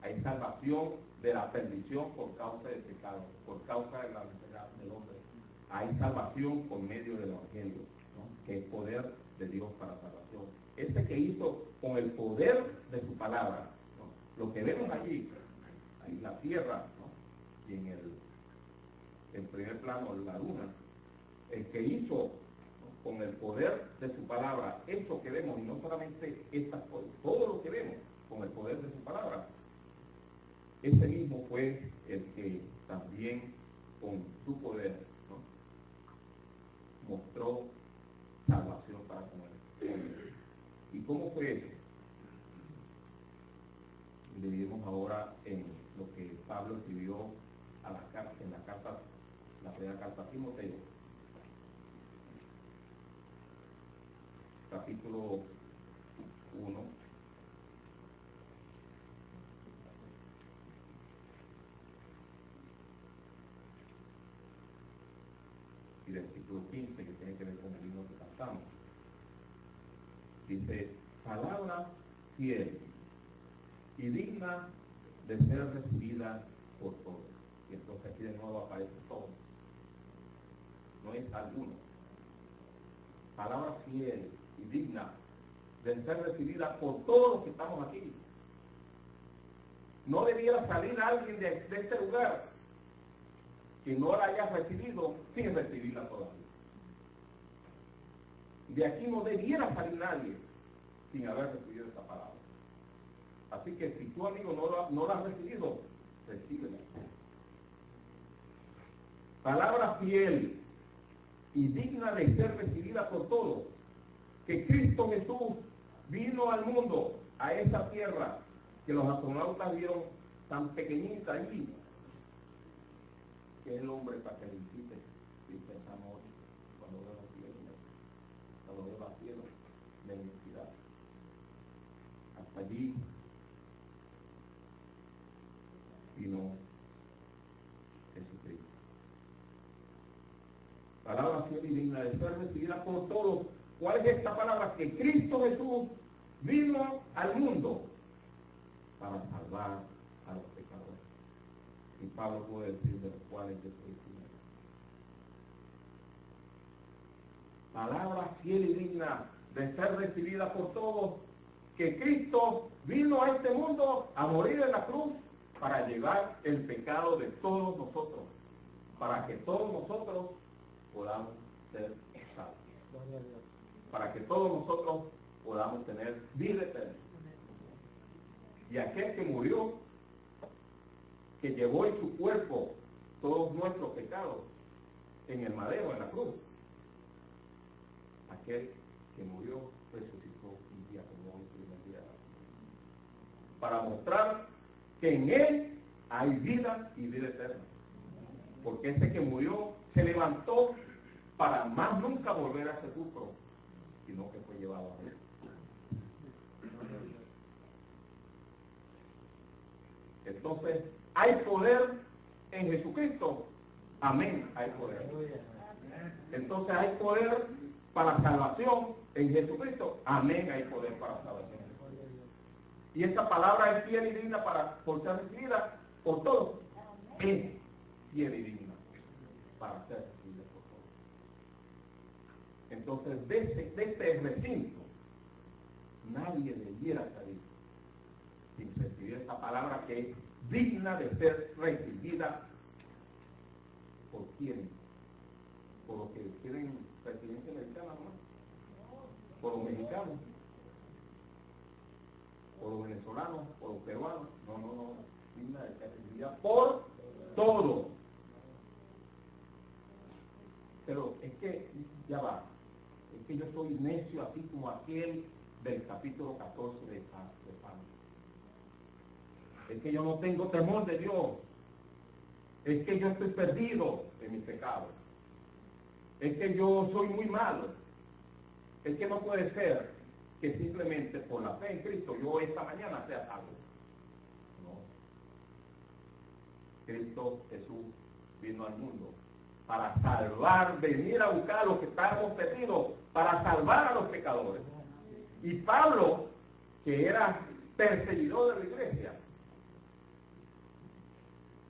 Hay salvación de la perdición por causa del pecado, por causa de la necesidad del hombre. Hay salvación por medio del Evangelio, ¿no? Que es poder de Dios para salvación. Este que hizo con el poder de su palabra, ¿no? Lo que vemos allí, ahí en la tierra, ¿no? Y en primer plano la luna, el que hizo, ¿no? Con el poder de su palabra, eso que vemos, y no solamente estas cosas, todo lo que vemos con el poder de su palabra, ese mismo fue el que también con su poder, ¿no? Mostró salvación para con él. ¿Y cómo fue eso? Leemos ahora en lo que Pablo escribió a en la primera carta a Timoteo, capítulo 1, y versículo 15, que tiene que ver con el himno que cantamos. Dice, palabra fiel y digna de ser recibida por todos. Y entonces aquí de nuevo aparece todo. No es alguno. Palabra fiel y digna de ser recibida por todos los que estamos aquí. No debiera salir alguien de este lugar que no la haya recibido sin recibirla todavía. De aquí no debiera salir nadie sin haber recibido esta palabra. Así que si tu amigo no la ha recibido, recíbela. Palabra fiel y digna de ser recibida por todos, que Cristo Jesús vino al mundo, a esa tierra que los astronautas vieron tan pequeñita allí, que es el hombre para que le incite, dice esa noche, cuando veo los cielos, cuando veo los cielos, la inmensidad. Hasta allí vino Jesucristo. Palabra fiel y digna de ser recibida por todos. ¿Cuál es esta palabra? Que Cristo Jesús vino al mundo para salvar a los pecadores. Y Pablo puede decir de los cuales yo soy primero. Palabra fiel y digna de ser recibida por todos, que Cristo vino a este mundo a morir en la cruz para llevar el pecado de todos nosotros, para que todos nosotros podamos ser salvos, para que todos nosotros podamos tener vida eterna. Y aquel que murió, que llevó en su cuerpo todos nuestros pecados en el madero, en la cruz, aquel que murió resucitó un día como hoy, primer día, para mostrar que en él hay vida y vida eterna. Porque ese que murió se levantó para más nunca volver a sepulcro, sino que fue llevado a él. Entonces, ¿hay poder en Jesucristo? Amén, hay poder. Entonces, ¿hay poder para salvación en Jesucristo? Amén, hay poder para salvación. Y esta palabra es fiel y digna por ser recibida por todos. Es fiel y digna para ser recibida por todos. Entonces, de este recinto, nadie debiera salir sin recibir esta palabra que es digna de ser recibida por quienes, por los que tienen residencia americana, ¿no? Por los mexicanos, por los venezolanos, por los peruanos, no, digna de ser recibida por todos. Pero es que, ya va, es que yo soy necio así como aquel del capítulo 14 de Pablo. Es que yo no tengo temor de Dios. Es que yo estoy perdido en mis pecados. Es que yo soy muy malo. Es que no puede ser que simplemente por la fe en Cristo yo esta mañana sea salvo. No. Cristo Jesús vino al mundo para salvar, venir a buscar a los que estamos perdidos, para salvar a los pecadores. Y Pablo, que era perseguidor de la iglesia,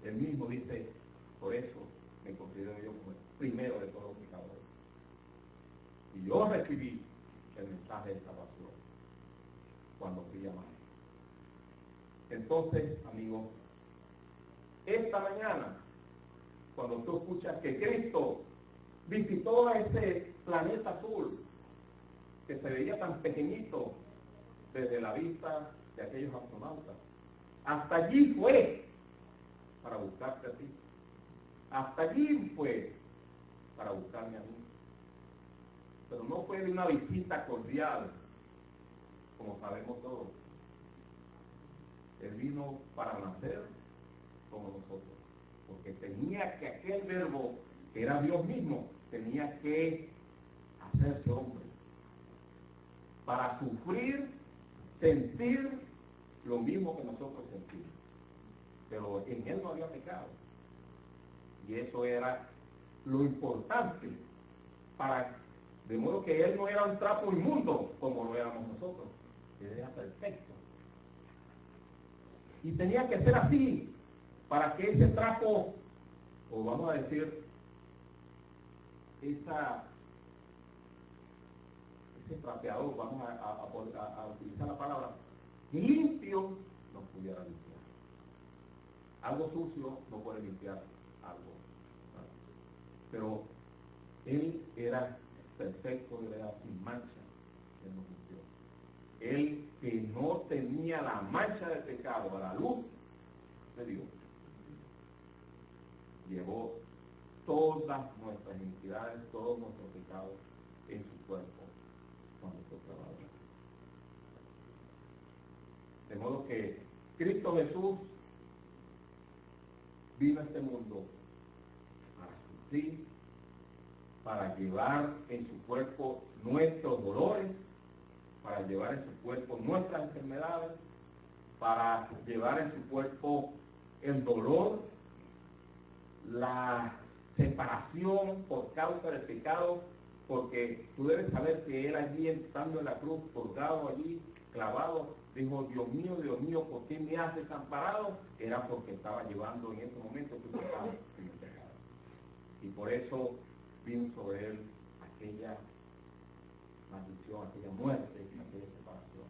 Él mismo dice, por eso me considero yo como el primero de todos los pecadores. Y yo recibí el mensaje de salvación cuando fui llamado. Entonces, amigos, esta mañana, cuando tú escuchas que Cristo visitó a ese planeta azul, que se veía tan pequeñito desde la vista de aquellos astronautas, hasta allí fue para buscarte a ti. Hasta allí fue para buscarme a mí. Pero no fue de una visita cordial, como sabemos todos. Él vino para nacer como nosotros, porque tenía que aquel verbo, que era Dios mismo, tenía que hacerse hombre, para sufrir, sentir lo mismo que nosotros sentimos. Pero en él no había pecado. Y eso era lo importante, de modo que él no era un trapo inmundo como lo éramos nosotros. Él era perfecto. Y tenía que ser así, para que ese trapo, o vamos a decir, ese trapeador, vamos a utilizar la palabra, limpio, nos pudiera limpiar. Algo sucio no puede limpiar algo. Pero él era perfecto, él era sin mancha, él nos limpió. Él que no tenía la mancha del pecado a la luz de Dios, llevó todas nuestras iniquidades, todos nuestros pecados en su cuerpo cuando fue clavado. De modo que Cristo Jesús vino a este mundo para sufrir, para llevar en su cuerpo nuestros dolores, para llevar en su cuerpo nuestras enfermedades, para llevar en su cuerpo el dolor, la separación por causa del pecado, porque tú debes saber que él allí, estando en la cruz, colgado allí, clavado, dijo, Dios mío, ¿por qué me has desamparado? Era porque estaba llevando en ese momento tu pecado y mi pecado. Y por eso vino sobre él aquella maldición, aquella muerte, aquella separación.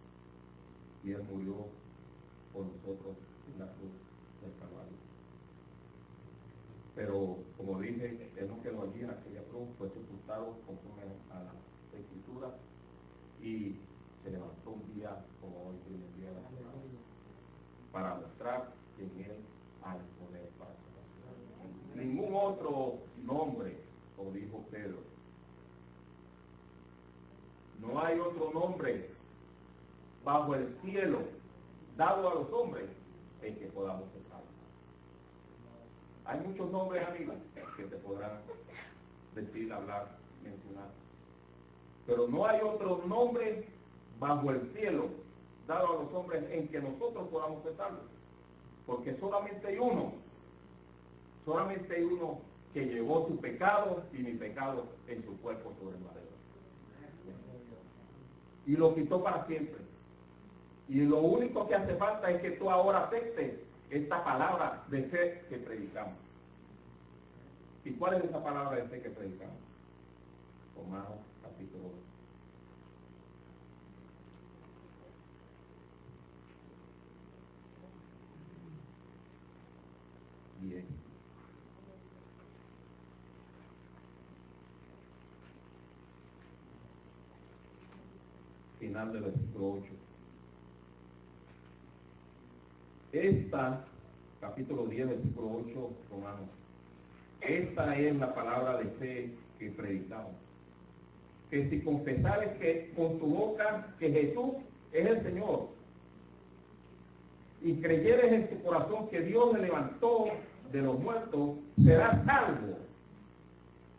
Y él murió por nosotros en la cruz del Calvario. Pero, como dije, él no quedó allí en aquella cruz, fue sepultado conforme a la Escritura y se levantó un día como hoy, el día de la semana, para mostrar que en él hay poder para salvación. Ningún otro nombre, como dijo Pedro, no hay otro nombre bajo el cielo dado a los hombres en que podamos ser salvos. Hay muchos nombres, amigos, que te podrán decir, hablar, mencionar. Pero no hay otro nombre bajo el cielo dado a los hombres en que nosotros podamos ser salvos. Porque solamente hay uno que llevó su pecado y mi pecado en su cuerpo sobre el madero. Y lo quitó para siempre. Y lo único que hace falta es que tú ahora aceptes esta palabra de fe que predicamos. ¿Y cuál es esa palabra de fe que predicamos? Romanos capítulo 10. Final del versículo 8. Capítulo 10, versículo 8, Romanos. Esta es la palabra de fe que predicamos. Que si confesares que con tu boca que Jesús es el Señor, y creyeres en tu corazón que Dios le levantó de los muertos, serás salvo.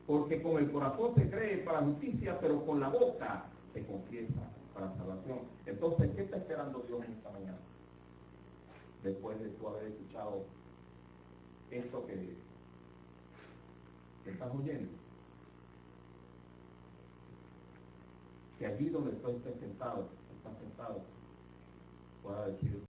Porque con el corazón se cree para justicia, pero con la boca se confiesa para salvación. Entonces, ¿qué está esperando Dios en esta mañana? Después de tú haber escuchado esto que estás oyendo, que allí donde tú estás sentado, pueda decir